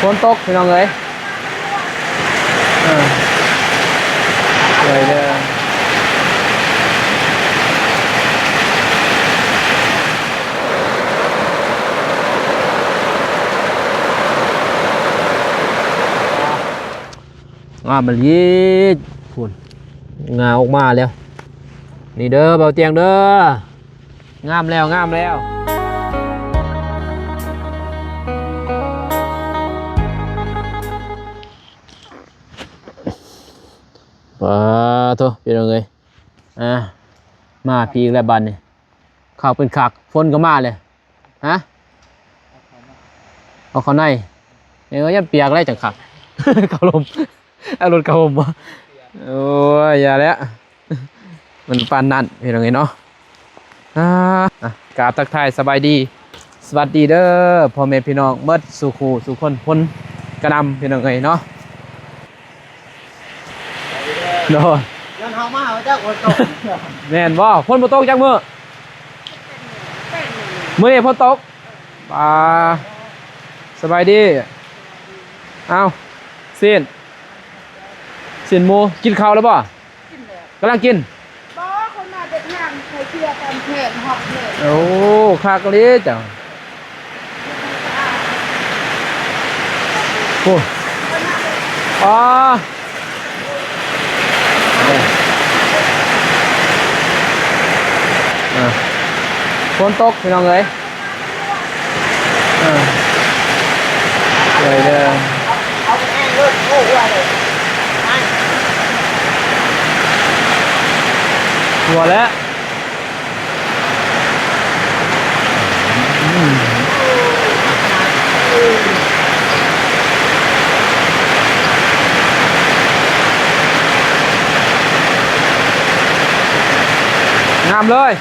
ฝนตกพี่น้องเอ้ยเลยเด้อมันยีดฝุ่นงาออกมาแล้วนี่เด้อเบาเตียงเด้องามแล้วงามแล้วปะโถพี่น้องเอ้ยมาพีกแล้วบันนี่ข้าวเป็นขักฝนก็มาเลยฮะเอาเขาในเนี่ยยันเปียกไรจังขัก เขาลมเอารถเขาลมวะโอ้ยอย่าแล้วมันปานนั่นพี่น้องเอ้ยเนาะกราบทักทายสบายดีสวัสดีเด้อพ่อแม่พี่น้องเมื่อสู่คู่สู่คนพ้นกระนำพี่น้องเอ้ยเนาะโดนยันเฮามาเจ้าคนตกแม่นบ่ฝนบ่ตกจักมื้อนี้ฝนตกสบายดีเอาสินหมูกินข้าวแล้วบ่กำลังกินบ่คนมาเด็กงานใครเชื่อตามแผนหอกเลยโอ้คักเลยจ้ะโอ้อ๋อฝนตกพี่น้องเอ้ยเลยเด้อเอาไปแห้งเลยโอ้ยเลยหัวแล้วงามเลย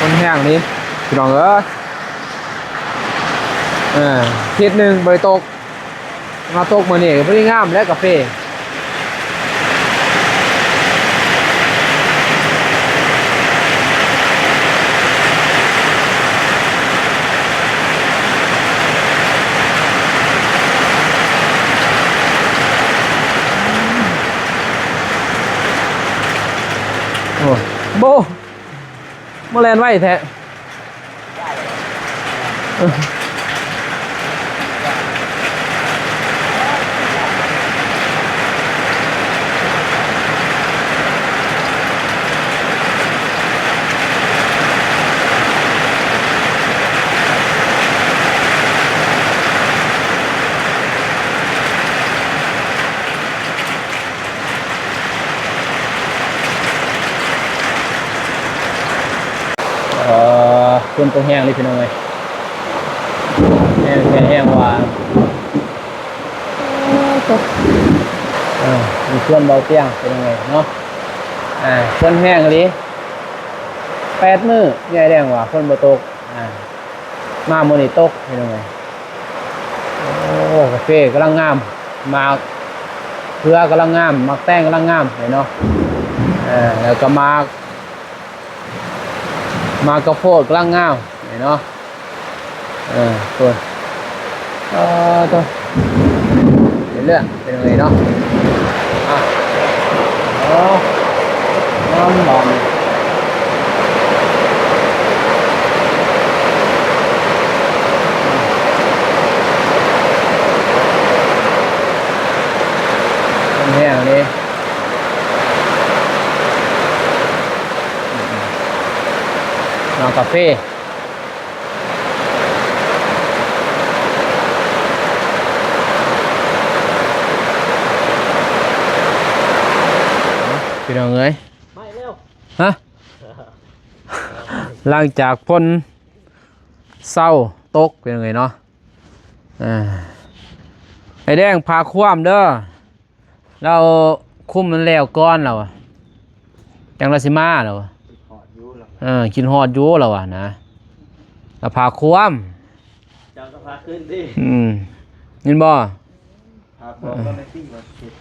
คนแห้งนี้พี่น้องทิศหนึ่งใบตกมาตกมาเนี่ยก็ไม่ได้งามและกาแฟโอ้โบเมื่อแลนไหวแท้คนตัวแห้งเลยพี่น้องเลยแห้งว่ามีเครื่องเบาเตี้ยงเป็นยังไงเนาะคนแห้งเลย8 มื้อใหญ่แดงว่าคนบ่ตกมามื้อนี้ตกเป็นยังไงโอ้กาแฟกำลังงามมาเพื่อกำลังงามมักแต้งกำลังงามเห็นเนาะแล้วก็มากระโพดกลางงามเห็นเนาะตัวเรื่องเป็นยังไงเนาะน้ำบอม กาแฟพี่น้องเอ้ย ไม่เร็ว ฮะ หลังจากพ้นเศร้าตกเป็นยังไงเนาะไอ้แดงพาคว่ำเด้อเราคุมมันแล้วก้อนเราอะจังราซิมาเราอะ หอดยูหรอ กินฮอดอยูเราอะนะเราพาคว่ เจ้าก็พาขึ้นดิ ำยินบ่ พาบอกก็ไม่ติ้งมาติด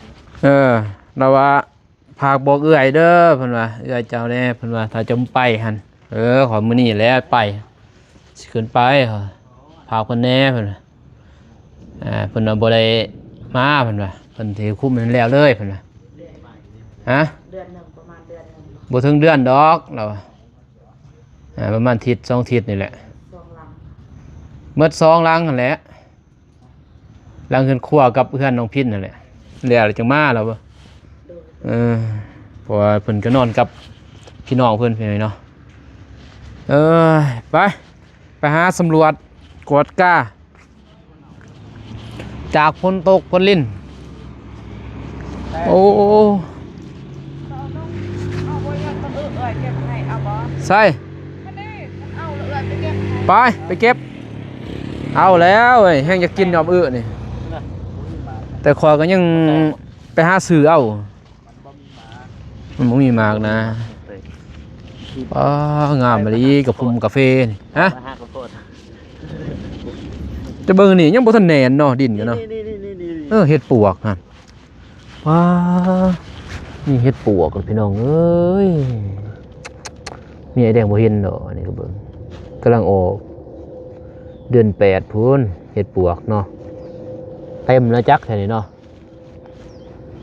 เราว่าพากบอกเอื้อยเด้อเพิ่นว่าเอื้อยเจ้าแน่เพิ่นว่าถ้าจะไปหั่นขอมื้อนี้แหล้วไปสิขึ้นไปพากเพิ่นแน่เพิ่นว่าเพิ่นว่าบ่ได้มาเพิ่นว่าเพิ่นสิคุมมันแล้วเลยเพิ่นว่าฮะ เดือนหนึ่งประมาณเดือนหนึ่ง บ่ถึงเดือนดอกเราว่าประมาณอาทิตย์2อาทิตย์นี่แหละ สองหลัง เมื่อ2ลังนั่นแหละลังเฮือนครัวกับเฮือนน้องพินนั่นแหละแล้วจังมาแล้วบ่ โดย เพราะว่าเพิ่นก็นอนกับพี่น้องเพิ่นไปเนาะไปหาสำรวจกวดกาจากฝนตกฝนลิ่นโอ้ เอาไว้ยังต้องเก็บให้เอาบ่ ใส่ คันนี้เอาเลยไปเก็บให้ ไปเก็บเอาแล้วเว้ยแห้งจะกินยอมนี่แต่ขอยก็ยังไปหาซื้อเอามันบ่มีมากนะงามมะลิกับพุ่มกาแฟนี่ฮะ มาห้ากระโปด จะเบิ่งนี่ยังบ่ทันแน่นเนาะดินกันเนาะ นี่ เฮ็ดปวกฮะว้านี่เฮ็ดปวกกับพี่น้องเอ้ยนี่ไอ้แดงบ่เห็นดอกนี่ก็เบิ่งกำลังออกเดือน8พูนเฮ็ดปวกเนาะเต็มแล้วจักแค่นี้เนาะ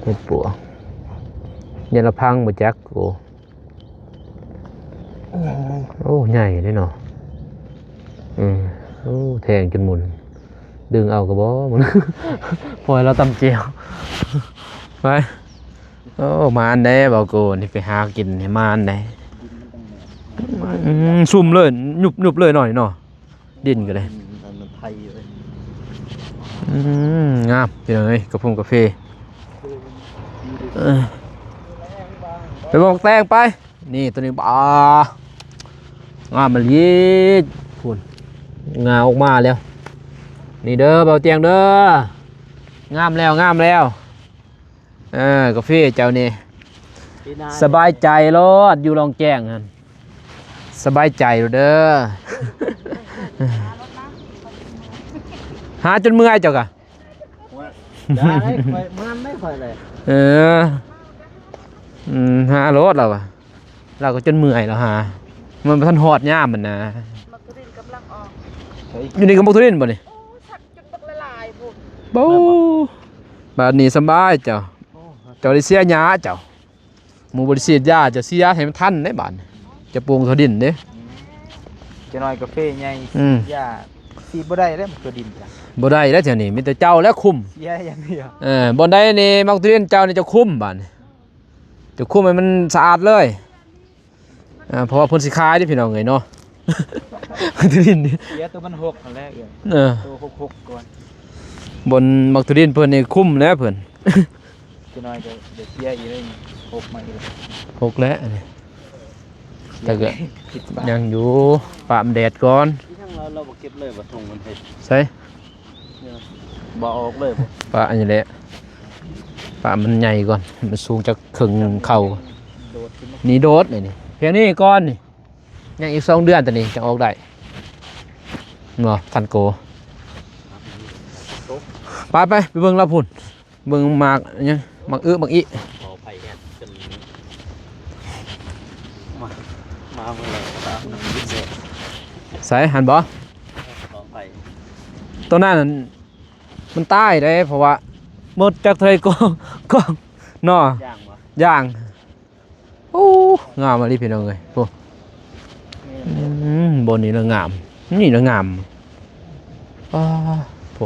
เฮ็ดปวกยันละพังบ่จักโอ้ใหญ่เลยเนาะโอ้แทงจนหมุนดึงเอากระบอกมัน ปล่อยเราตำเจียวไปโอ้มาอันใดบอกกูนี่ไปหากินให้มาอันใดซุ่มเลยหยุบเลยหน่อยเนาะดินก็เลย มันไทยเลย งามเป็นไงกระพงกาแฟไปบอกแตงไปนี่ตัวนี้งามมันยีดพูนงาออกมาแล้วนี่เด้อเบาเตียงเด้องามแล้วกาแฟเจ้านี่สบายใจรถอยู่รองแจ้งนั่นสบายใจเด้อ หาจนเมื่อยเจ้ากะ ได้ค่อยมันไม่ค่อยเลย หารถเราอะเราก็จนเมื่อยแล้วหามันบ่ทันหอดย่ามมันนะ มักกะดินกำลังออก อยู่นี่ก็บ่ทุเรียนบ่นี่ โอ้ชักจนบักละลายพุ่น บูบาดนี้สบายเจ้าได้เสียหญ้าเจ้าหมู่บ่ได้เสียหญ้าจะเสียให้มันทันได้บาดนี้จะปลูกทอดินเด้ จะน้อยกาแฟใหญ่ ยา สีบ่ได้แล้วมันก็ดินจ้ะ บ่ได้แล้วเจ้านี่มีแต่เจ้าแล้วคุม เสียอย่างเดียว บ่ได้นี่มักทุเรียนเจ้านี่จะคุมบาดนี้จะคุมให้มันสะอาดเลยเพราะว่าเพิ่นสิขายเด้พี่น้องเอ้ยเนาะ ทุเรียนนี่ เสียตัวมันหกอันแรกเลย ตัวหกก่อน บนมักทุเรียนเพิ่นนี่คุมแล้วเพิ่น จะน้อยก็เดี๋ยวเสียอีกเลยหกมาอีก หกแล้วอันนี้แต่ก็ ผิดบ้า ยังอยู่ปะมนแดดก่อน ที่ทั้งเราบ่เก็บเลยบ่ทงมันเฮ็ด ใส่ บ่ออกเลยบ่ ปะอันนี้แหละปะมันใหญ่ก่อนมันสูงจากครึ่งเข่า โดดขึ้นมา นี่โดดนี่เพียงนี้ก่อนนี่ยังอีก2 เดือนแต่นี่จะออกได้เนาะทันโกไปเบิ่งลาพุ่นเบิ่งหมากอันยังหมากหมากอี ขอไปแค่จนมาเมื่อไหร่ตามน้ำยิ้มเลย ใส่หันบ่ ขอไป ตัวนั้นมันตายได้เพราะว่าหมดจากทะเลก็เนาะ ย่างวะ ย่างโอ้งามมาดิพี่น้องเลยโอ้บนนี้ละงามนี่ละงามอ้าโห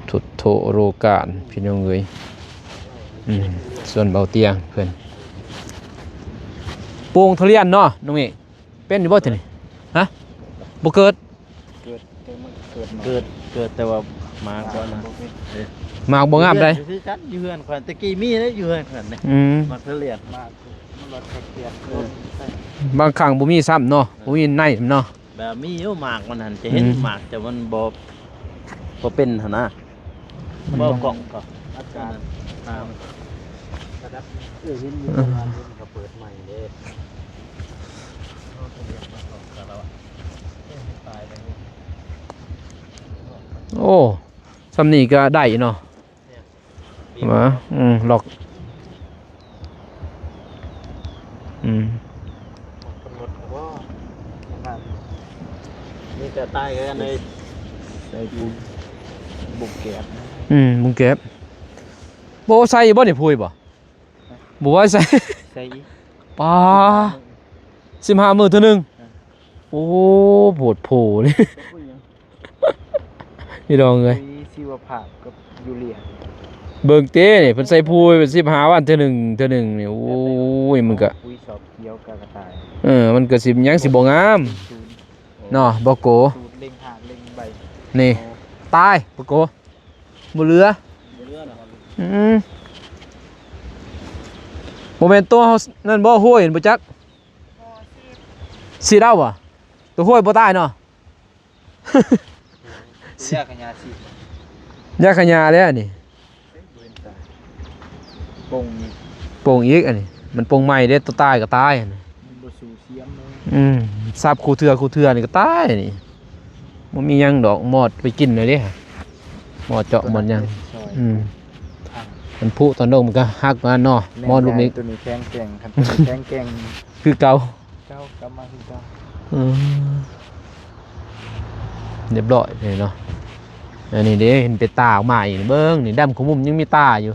ทุดโถโรกานพี่น้องเลยส่วนเบาเตียงเพื่อนโป่งทุเรียนเนาะน้องเอก เป็นอยู่บ่ทีนี่ฮะบ่เกิด เกิดแต่มันเกิดแต่ว่ามาก่อนนะ หมากบ่งามได้ คือกันอยู่เฮือนข่อยตะกี้มีได้อยู่เฮือนข่อยนี่ อืม มาเลียดมามันรถเกียร์ บางครั้งบ่มีซ้ำเนาะบ่มีในเนาะ แบบมีอยู่หมากมันหันจะเห็น อืม หมากแต่มันบ่เป็นหั่นนะบ่กล่องก็อาการตามกระดับเห็นอยู่ประมาณนี้ก็เปิดใหม่เด้ตายแล้ว โอ้ซ้ำนี่ก็ได้เนาะมาหลอกกำหนดว่านี่จะตายกันเลยใส่บุกแกบ มึงเก็บบ่ใส่บ่นี่พูยบ่บ่ว่าใส่ ใส่ ปลา15 มื้อเท่านึงโอ้โหดโผเลยนี่ดองเอ้ย ชีวภาพกับยูเรีย เบิ่งเต้นี่เพิ่นใส่พูยเป็น15 วันเท่านึงนี่โอ้ยมันก็ ปุ๋ยสอบเขียวกระต่าย มันก็สิยังสิบ่งามเนาะบ่โก สูตรเล็งหาเล็งใบ นี่ตายบ่โกบ่เหลือ เรื่องนะ โมเมนต์ตัวเฮานั่นบ่ห้วยเห็นบ่จักสิเดาบ่ตัวห้วยบ่ตายเนาะ ยาขยาสี ยาขยาเด้อนี่ ปงนี่ โป่งอีกอันนี้มันโป่งใหม่เด้ตัวตายก็ตายอันนี้ มันบ่สูเสียมเลย ซับคู่เทื่อนี่ก็ตายนี่บ่มีหยังดอกหมอดไปกินเลยเด้หมอดเจาะหมอดหยังมันพุตอนโดงมันก็ฮักมาเนาะหมอดลูกนี้ ตัวนี้แข็งแกร่งครับตัวนี้แข็งแกร่ง คือเก่า เจ้ากำมาคือเจ้า เรียบร้อยเลยเนาะอันนี้เด้เห็นเป็นตาออกมาอีกเบิ่งนี่ดำของมุมยังมีตาอยู่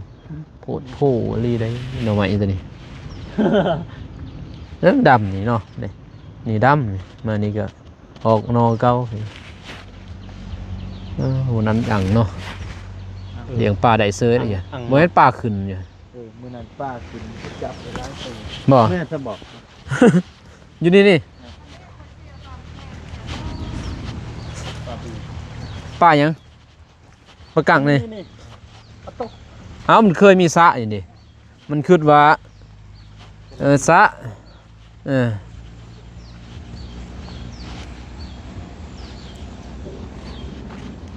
โพดโผลีได้หน่อไม้ตัวนี้ แล้วดำนี่เนาะนี่ดำนี่มานี่ก็ออกนอเก่าวันนั้นดังเนาะเลี้ยงปลาได้เซยอะไรอย่างบ่ให้ปลาขึ้นอยู่ มื้อนั้นป้ากินจับไปล้างตัว บ่ แม่จะบอก อยู่นี่ปลาหยังปลากังนี่มันเคยมีสระอยู่นี่มันคิดว่าสระ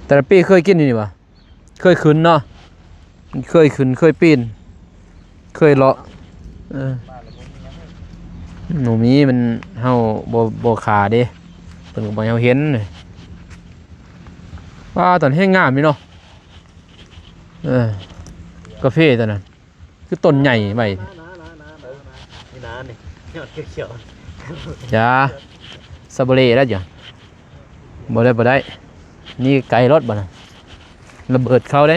แต่ละปีเคยกินนี่ป่ะเคยขึ้นเนาะเคยขึ้นเคยปีนเคยเลาะหนูมีมันเฮาบ่ขาเด้เพิ่นก็บ่ให้เฮาเห็นเลยว่าตอนแห้งงามนี่เนาะกาแฟตอนนั้นคือต้นใหญ่ไป นี่น้านี่ยอดเขียว จ้าซาโบเล่ได้จ้ะบ่ได้นี่ไก่รถบ่น่ะระเบิดเข้าเด้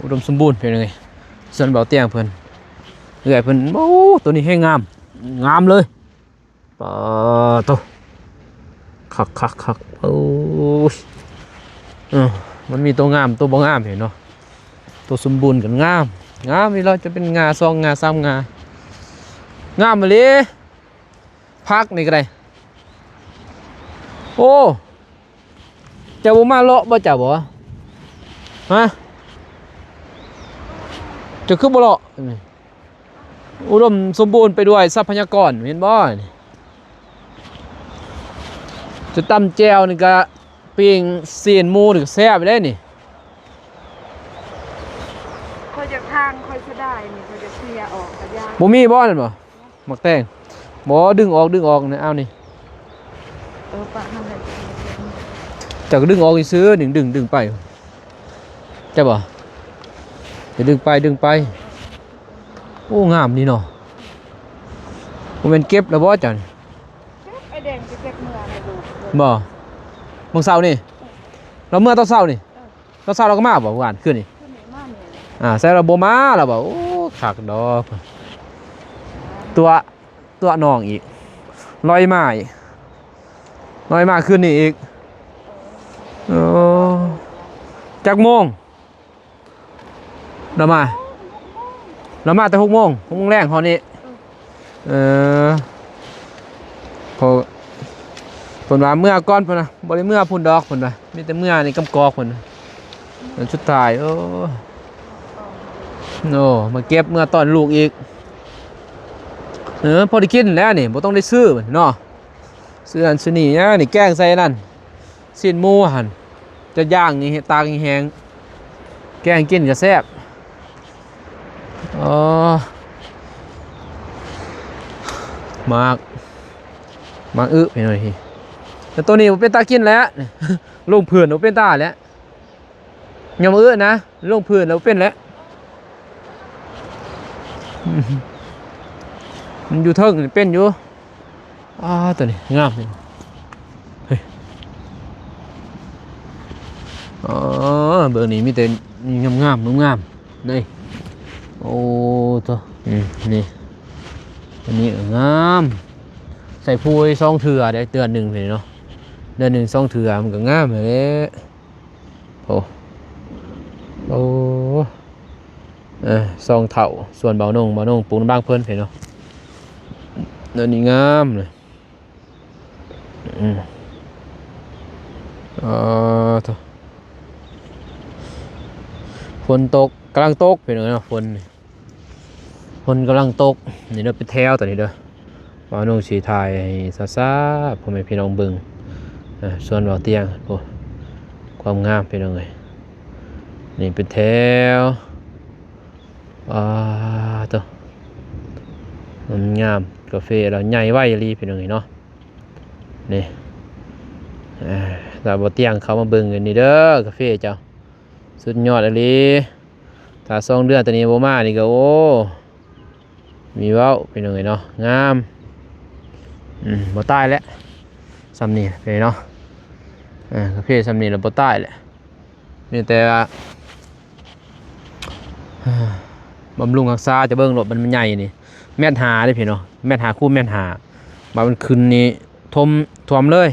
อุดมสมบูรณ์เป็นยังไงส่วนเบาเตียงเพิ่นเอื้อยเพิ่นโอ้ตัวนี้ให้งามเลยปะโตคักโอ้ยมันมีตัวงามตัวบ่งามเห็นเนาะตัวสมบูรณ์กันงามนี่เราจะเป็นงา2 งา 3 งางามมาเลยพักนี่ก็ได้โอ้เจ้าบ่มาเลาะบ่เจ้าบ่ฮะจะคือบ่เลาะอุดมสมบูรณ์ไปด้วยทรัพยากรเห็นบ่จะตำแจ่วนี่ก็ปิ้งซีนหมูนี่ก็แซ่บไปได้นี่ คอยจากทางคอยจะได้นี่คอยจะเคลียร์ออกกระยาง บ่มีบ่นั่นบ่หมักแตงบ่ดึงออกนี่เอานี่ ปะนั่นแหละ จากดึงออกซื้อดึงไปใช่บ่จะดึงไปโอ้งามนี่เนาะบ่แม่นเก็บแล้วบ่จัน ไอแดงจะเก็บเมื่อในดู บ่มื้อเช้านี่เราเมื่อตอนเช้านี่ตอนเช้าเราก็มาบ่หวานขึ้นนี่ ขึ้นไหนมากเนี่ย แซ่เราบ่มาแล้วบ่โอ้คักดอกตัวน้องอีกลอยมาขึ้นนี่อีกจักโมงเดี๋ยวมา เรามาแต่6 โมงแรงพอนี้พอเพิ่นว่าเมื่อก่อนเพิ่นน่ะบ่ได้เมื่อพุ่นดอกเพิ่นว่ามีแต่เมื่อนี่กำกอกเพิ่นน่ะอันสุดท้ายมาเก็บเมื่อตอนลูกอีกพอได้กินแล้วนี่บ่ต้องได้ซื้อเนาะซื้ออันซื้อนี่นะนี่แกงใส่นั่นสิ้นหมูหั่นจะย่างนี่เฮ็ดตากแห้งแกงกินก็แซ่บมากไปหน่อยทีแต่ตัวนี้บ่เป็นตากินแล้วลงพื้นบ่เป็นตาแล้วยอมนะลงพื้นแล้วเป็นแล้วมันอยู่เทิงนี่เป็นอยู่ตัวนี้งามเฮ้ยเบอร์นี้มีแต่งามนี่โอ้ตัวนี่อันนี้งามใส่พูย2 เถื่อได้เดือนหนึ่งเลยเนาะเดือนหนึ่ง2 เถื่อมันก็งามเลยโอ้2 เท่าส่วนเบาโหน่งปลูกน้ำบางเพิ่นเนาะเดือนนี้งามเลยตัวฝนตกกำลังตกเนาะฝนกำลังตกนี่เด้อเป็นแถวตอนนี้เด้อบ่าวนุ่งสีไทยซาพ่อแม่พี่น้องเบิ่งส่วนบ่าวเตียงโอ้ความงามพี่น้องเอ้ยนี่เป็นแถวตัวมันงามกาแฟเราใหญ่ไว้ลีพี่น้องเอ้ยเนาะนี่บ่าวเตียงเขามาเบิ่งกันนี่เด้อกาแฟเจ้าสุดยอดเลยถ้า2 เดือนตอนนี้บ่มานี่ก็โอ้มีเว้าเป็นยังไงเนาะงามบ่ตายแล้วซ้ำนี่ไปเนาะกาแฟซ้ำนี่แล้วบ่ตายแหละมีแต่บำรุงรักษาจะเบิ่งรถมันใหญ่นี่แม่นหาได้พี่เนาะแม่นหาคู่แม่นหาบามันขึ้นนี่ท่วมเลย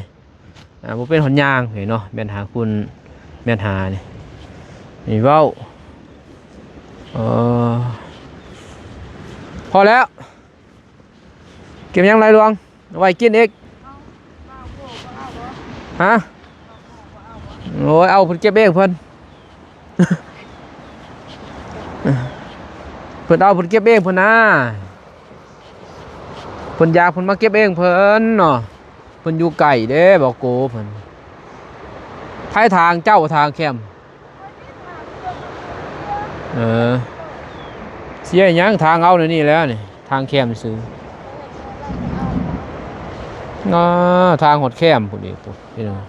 บ่เป็นหนยางเห็นเนาะแม่นหาคุณแม่นหานี่มีเว้าพอแล้วเก็บยังไรลวงไว้กินอีกฮะโอ้ยเอาเพิ่นเก็บเองเพิ่นเอาเพิ่นเก็บเองเพิ่นนะเพิ่นอยากเพิ่นมาเก็บเองเพิ่นเนาะเพิ่นอยู่ไก่เด้บอกโกเพิ่นไผทางเจ้าทางแคมเสียยังทางเอาในนี่แล้วนี่ทางแคมซื้อทางหดแคมพอดีพี่น้อง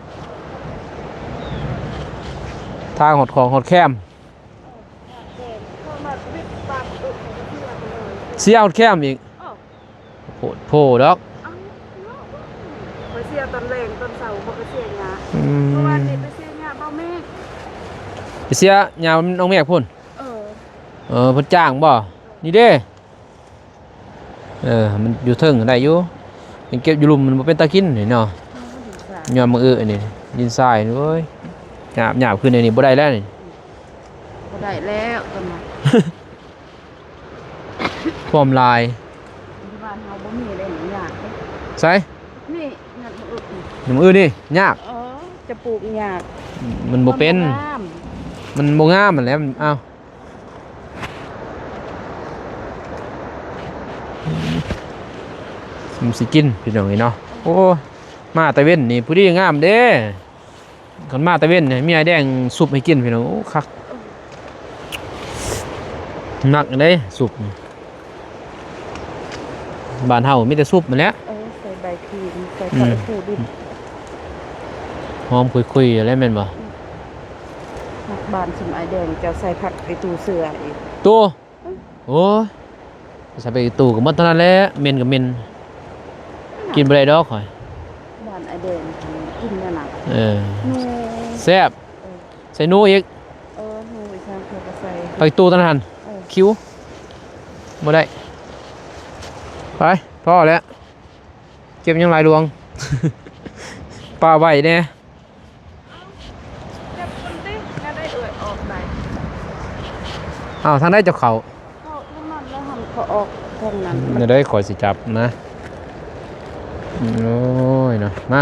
ทางหดของหดแคมเสียหดแคมอีกโผล่ดอกไปเสียต้นแรงต้นเสาเขาไปเสียหญ้าเมื่อวานนี้ไปเสียหญ้าเบาเมฆไปเสียหญ้าน้องเมฆพุ่นเพิ่นจ้างบ่นี่เด้มันอยู่เทิงได้อยู่มันเก็บอยู่ลุมมันบ่เป็นตากินนี่เนาะยอมมือนี่ยินทรายเว้ยหยาบขึ้นในนี่บ่ได้แล้วนี่บ่ได้แล้วตอนนั้นพร้อมลายที่บ้านเฮาบ่มีเลยหยากใช่นี่หน้ำนี่ยากจะปลูกหยากมันบ่เป็นมันบ่งามมันแล้วอ้าวมันสิกินพี่น้องเนาะโอ้มาตะเว้นนี่ผู้ดีงามเด้คนมาตะเว้นเนี่ยมีไอแดงซุปให้กินพี่น้องโอ้คักหนักเลยซุปบ้านเฮามีแต่ซุปมันแหละใส่ใบครีมใส่ผักผูดินหอมคุยๆอะไรแม่นบ่บ้านสมไอแดงจะใส่ผักไอตู้เสืออีกตู้โอ้ใส่ไปตู้ก็หมดเท่านั้นแหละเม่นกับเม่นกินบ่ได้ดอกข่อยบ้านไอแดงกินนั่นน่ะแซ่บใส่นูอีกนูอีกครั้งเขาก็ใส่ไปตู้เท่านั้นคิ้วบ่ได้ไปพอแล้วเก็บยังหลายดวงปลาไว้แน่ได้ออกได้ทางได้เจ้าเขานั่นแหละ เขาออกห้องนั้น จะได้ขอสิจับนะโอ้ยเนาะมา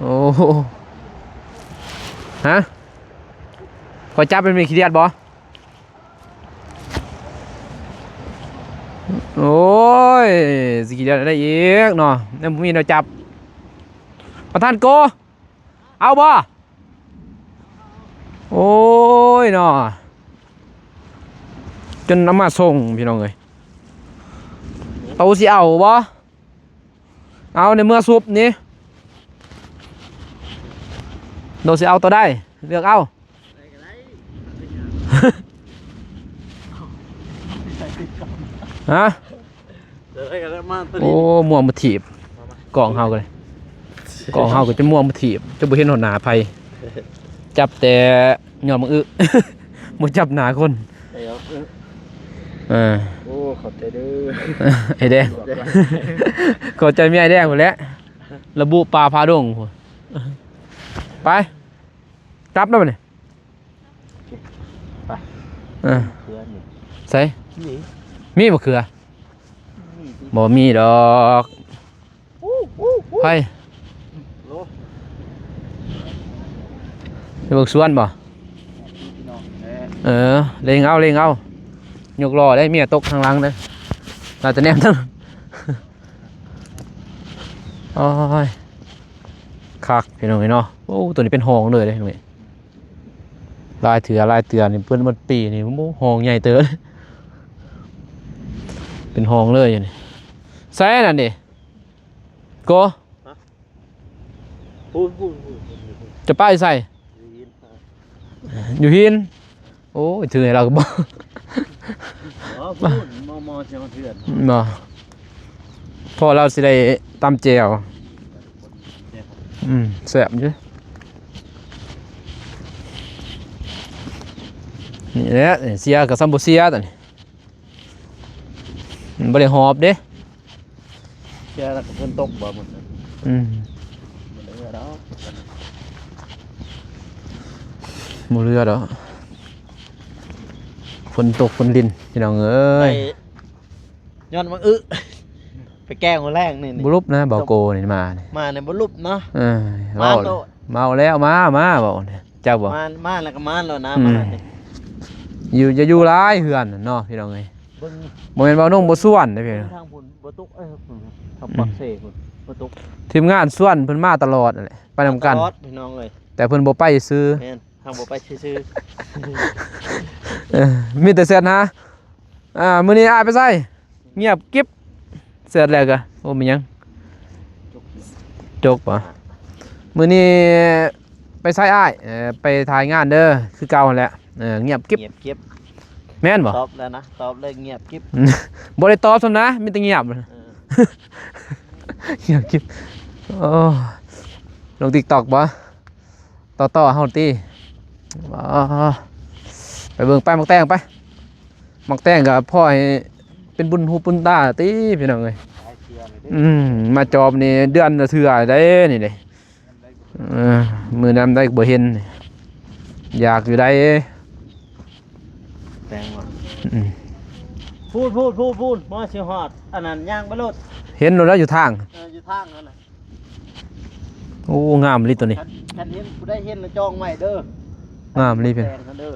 โอ้ฮะขอจับเป็นมีขี้เดียดบ่โอ้ยสิขี้เดียดได้อีกเนาะนี่มีแนวจับประธานโกเอาบ่โอ้ยเนาะจนน้ำมาส่งพี่น้องเอ้ยเอาสิเอาบ่เอาในเมื่อซุปนี้โดสิเอาตัวได้เลือกเอาฮะโอ้ม่วงมาถีบกล่องเฮากันเลยกล่องเฮาก็จะม่วงมาถีบจะบ่เห็นหน้าไผจับแต่ยอมมืออึ บ่จับหน้าคนโอ้ขอบใจเด้อ ไอ้แดงขอใจเมียไอ้แดงหมดแล้วระบุปลาพาดงไปจับได้ป่ะเนี่ย ไป เออ เพื่อนนี่ ใส่ นี่ มีบ่เขือบ่มีดอกไป โล ไปเบิกสวนบ่ พี่น้องเออเล็งเอายกล้อได้เมียตกทางหลังเลยเราจะแนมทั้งโอ้ยคักพี่น้องเนาะโอ้ตัวนี้เป็นห้องเลยเด้ตรงนี้ลายเถื่อนี่เพิ่นมันปีนี่โอ้ห้องใหญ่เต๋อเป็นห้องเลยอย่างนี้ใส่นั่นดิโก พูด จะป้ายใส่อยู่หินโอ้ยถือให้เราก็บ่ อ๋อพูดมอเสียงเถื่อน บ่พอเราสิได้ตำแจ่วแซ่บอยู่นี่แหละเสียกับซัมโบเสียตัวนี้มันบ่ได้หอบเด้ เชื่อแล้วก็เพิ่นตกบ่หมดเลย อืม บ่เหลือดอก บ่เรือดอกฝนตกฝนลินพี่น้องเอ้ ไป ย ย้อนมังไปแกล้งคนแรกนี่ บ่ลุบนะบ่โกนี่มานี่ มาในบ่ลุบเนาะ เออ มา เว้า โลด เมาแล้วมาบ่เนี่ยเจ้าบ่ มาแล้วก็มาแล้วนะ อืม มานี่ อยู่จะอยู่หลายเฮือนน่ะเนาะพี่น้องเอ้ย เบิ่ง บ่แม่นเว้านุ่งบ่ส่วนเด้อพี่น้อง ทางพุ่นบ่ตุกพุ่นทางปักเสพุ่นบ่ตุก ทีมงานส่วนเพิ่นมาตลอดนั่นแหละไปนำกัน ตลอดพี่น้องเอ้ย แต่เพิ่นบ่ไปซื้อ แม่นทางบ่ไปซื่อ มีแต่เสร็จนะมื้อนี้อ้ายไปไสเงียบกิ๊บเสร็จแล้วก็โอ้มีหยังจกบ่มื้อนี้ไปไสอ้ายไปถ่ายงานเด้อคือเก่าหั่นแหละเงียบกิ๊บ เงียบเก็บ แม่นบ่ ตอบแล้วนะตอบเลยเงียบกิ๊บ บ่ได้ตอบซั่นนะมีแต่เงียบ เออ เงียบกิ๊บโอ้ลง TikTok บ่ต่อเฮาติบ่ไปเบิ่งไปมักแตงไปมักแตงก็พ่อให้เป็นบุญหูบุญตาติพี่น้องเอ้ย หลายเชื่อเลยเด้อ มาจอบนี่เดือนละเทื่อได้นี่เด้มื้อนั้นได้บ่เห็นอยากอยู่ได้ แตงว่า อืม พูดมาสิฮอดอันนั้นย่างไปโลด เห็นแล้วอยู่ทาง อยู่ทางนั่นน่ะ โอ้งามลิตัวนี้ คันเห็นผู้ได้เห็นแล้วจองไว้เด้อง ามลิเพิ่น แตงกันเด้อ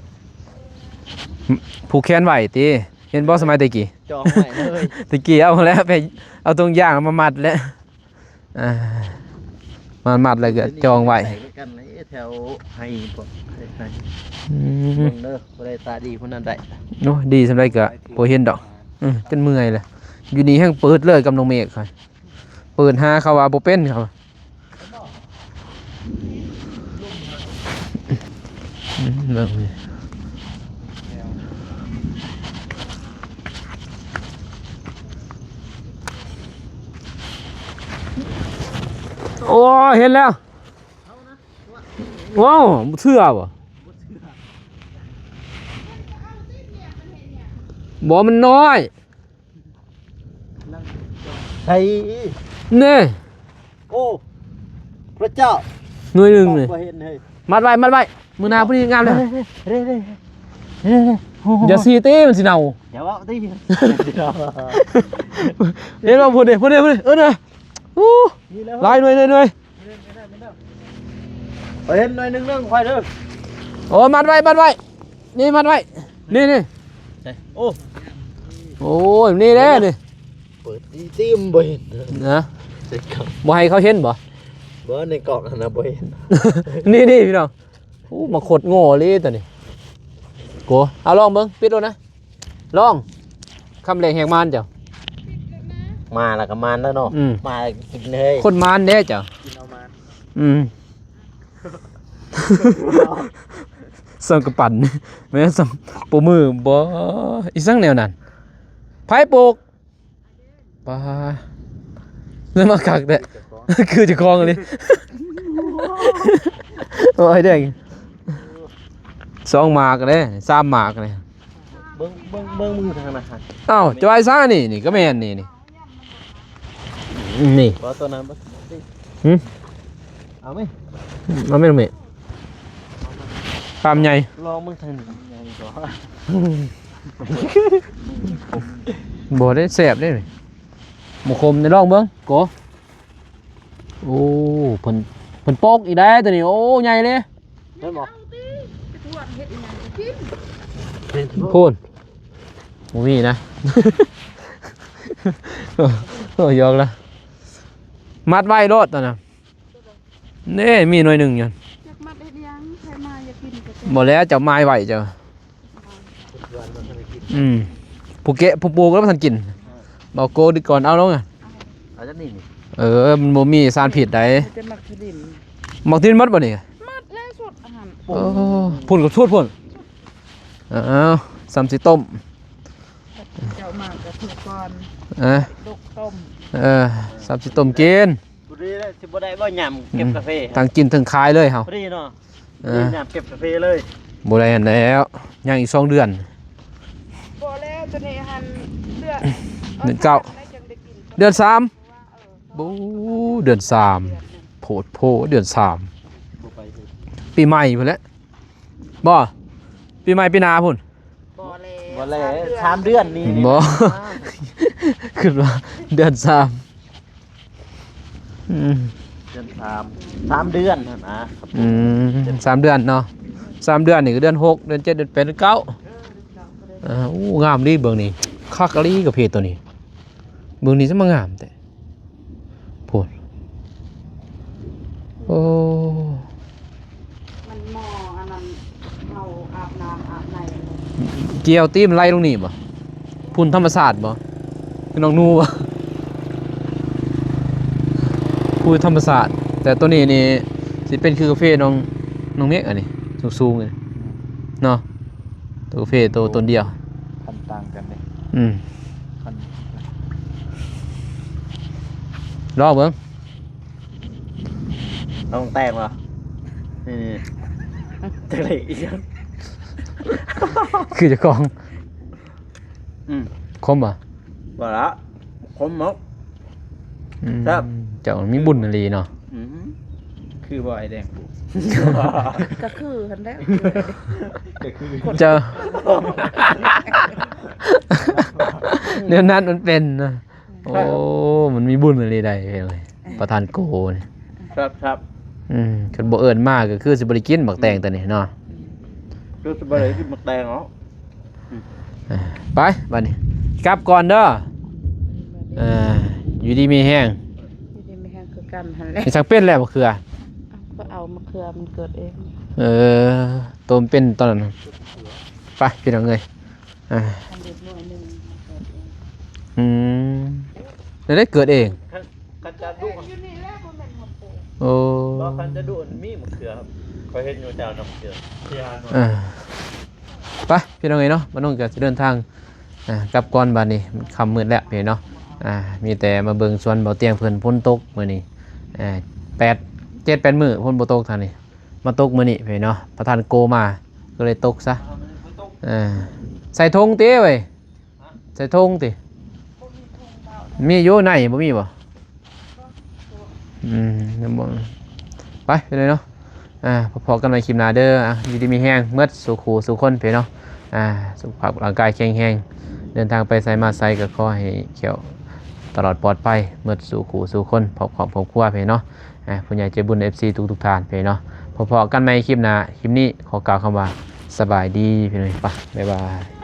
ผูกแขนไว้ติเห็นบ่สมัยตะกี้ จองไว้เลย ตะกี้เอาแล้วไปเอาตรงย่างมามัดแล้วมามัดแล้วก็จองไว้ ใส่กันเลยแถวให้พวกให้ อืม เบิ่งเด้อผู้ได้ตาดีผู้นั้นได้ โอ้ดีสำหรับก็บ่เห็นดอกจนเมื่อยเลยอยู่นี่แฮงเปิดเลยกับน้องเมฆค่ะเปิดหาเขาว่าบ่เป็นครับเบิ่งนี่โอ้เห็นแล้วว้าวบ่เชื่อบ่บ่มันน้อย ใช่ นี่ โอ้พระเจ้า หน่วยหนึงนี่ บ่เห็นเฮ้ย มัดไว้มือหนาพอดีงามเลย เร่ อย่าซีตีมันสิเน่า เดี๋ยวเอาดิ เห็นว่าพูดดินะอู้ลายหน่วย ไปเห็นหน่อยนึงควายเด้อ โอ้มัดไว้นี่มัดไว้นี่ โอ้ โอ้ยนี่แน่นี่ เปิดดีจิ้มบ่เห็น นะ ใส่กล่อง บ่ให้เขาเห็นบ่ บ่ในกล่องนะบ่เห็น นี่พี่น้องโอ้มาขดโง่เลยตัวนี้โกเอาลองเบิ่งปิดแล้วนะลองคำแรงแหกมานเจ้า มาแล้วก็มันแล้วเนาะ อืม มากินเลย คนมานเด้เจ้า กินเอามา ส่งกระปั่นแม่ส่งปูมือบ่อีสังแนวนั้นไผปลูกปลาแล้วมากักแต่ คือจะคลองเลยโอ้ยเด้ง2หมากเลย3หมากเลย เบิ่งมือทางนะฮะ อ้าวจอยซ่านี่ก็แม่นนี่นี่ บ่ตัวนั้นบ่ หึ เอาไหม มันไม่รู้แม่ปามใหญ่ ลองมึงทางนี้ยังก็ บ่ได้แซ่บได้นี่หมูคมในร่องเบิ่งโกโอ้เพิ่นโปกอีกได้ตัวนี้โอ้ใหญ่เลย ได้บ่ ไปทวดเฮ็ดอีหยังกิน เป็น พูนหมูมีนะ โอ้ยอกละมัดไว้รถตอนน่ะนี่มีหน่วยหนึ่งอยู่ อยากมัดเฮ็ดอีหยังใครมาอยากกินก็จะ บ่แล้วจะไม้ไว้เจ้าผู้เกะผู้ปลูกแล้วมันทันกินบอกโกดิก่อนเอาลงอ่ะ เอาจังนี่นี่ มันบ่มีสารผิดใด จะมักสิดิน มักทินมัดบ่นี่ มัดแล้วสดอาหาร โอ้พุ่นกับชุดพุ่นอ้าวซ้ำสิต้ม เจ้ามากก็ถูกก่อน อ่ะ ลูกต้ม ซ้ำสิต้มกิน บ่ดีเลยสิบ่ได้บ่ยำเก็บกาแฟ ทั้งกินทั้งขายเลยเฮา พอดีเนาะ เอ นี่ อ ยำเก็บกาแฟเลย บ่ได้อันแล้วยังอีก2 เดือน บ่แล้วตัวนี้หันเดือน เดือนเก้า ได้จังได้กิน เดือน3 ว่าบูเดือน3โพดโพเดือน3 บ่ไปเลย ปีใหม่พุ่นแหละบ่ปีใหม่ปีหน้าพุ่น บ่แล้ว บ่แล้ว3 เดือนนี่ บ่ ขึ้นว่าเดือน3เดือน3 เดือนนั่นนะ 3 เดือนเนาะ3 เดือนนี่ก็เดือน6เดือน7เดือน8เดือน9อู้งามดีเบิ่งนี่คักอะลีกับเพจตัวนี้เบิ่งนี่จะมางามแต่พูดโอ้ มันหม้ออันนั้นเอาอาบน้ำอาบใน เกี่ยวตีมไล่ลงนี่บ่พุ่นธรรมศาสตร์บ่คือน้องนูบ่พูดธรรมศาสตร์แต่ตัวนี้นี่สิเป็นคือกาแฟน้องเมฆอันนี้สูงๆเลยเนาะตัวกาแฟตัวต้นเดียว คันต่างกันเด้ คัน รอเบิ่ง ต้องแตกเหรอนี่จังได๋อีหยัง คือเจะกอง คมบ่ บ่ละคมหมก อืม ครับ เจ้ามีบุญอะไรเนาะ คือบ่ไอ้แดง ก็คือหันแล้ว เจ้า เดี๋ยวนั้นมันเป็นนะโอ้มันมีบุญอะไรใดเลยประธานโกนี่ ครับ คันบ่เอิ้นมากก็คือสิบ่ได้กินบักแตงตัวนี้เนาะ คือสิบ่ได้กินหมกแตงเนาะ ไปบัดนี้กลับก่อนเด้ออยู่ดีมีแห้ง นี่ไม่แห้งคือกันหันแล้ว ไอ้สักเป็นแล้วบ่คือ ก็เอามะเขือมันเกิดเอง ตัวมันเป็นตอนนั้นไปพี่น้องเอ้ย ทำเด็ดหน่อยหนึงเกิดเอง แล้วได้เกิดเอง คันจะดุ อยู่นี่แหละบ่แม่นหัวโป โอ้ บ่คันจะดุมีมะเขือครับขอยเห็นอยู่เจ้าน้ำเขือที่หาหน่อย ไปพี่น้องเอ้ยเนาะมันต้องจะเดินทางกลับก่อนบัดนี้มันค่ำมืดแล้วพี่เนาะมีแต่มาเบิ่งสวนเบาเตียงเพิ่นฝนตกมื้อนี้7-8 มื้อฝนบ่ตกทางนี้มาตกมื้อนี้พี่เนาะประธานโกมาก็เลยตกซะใส่ธงติเว้ยใส่ธงติมีอยู่ในบ่มีบ่บ่ไปเลยเนาะพอๆกันในคลิปหน้าเด้ออยู่ดีมีแห้งเมื่อสู่ขู่สู่คนพี่เนาะ สุขภาพร่างกายแข็งแรงเดินทางไปไสมาไสก็ขอให้เขียวตลอดปลอดภัยหมดสู่ขู่สู่คนพบครอบครัวพี่เนาะผู้ใหญ่ใจบุญ FC ทุกท่านพี่เนาะพอๆกันใหม่คลิปหน้าคลิปนี้ขอกล่าวคำว่าสบายดีพี่น้องไปบ๊ายบาย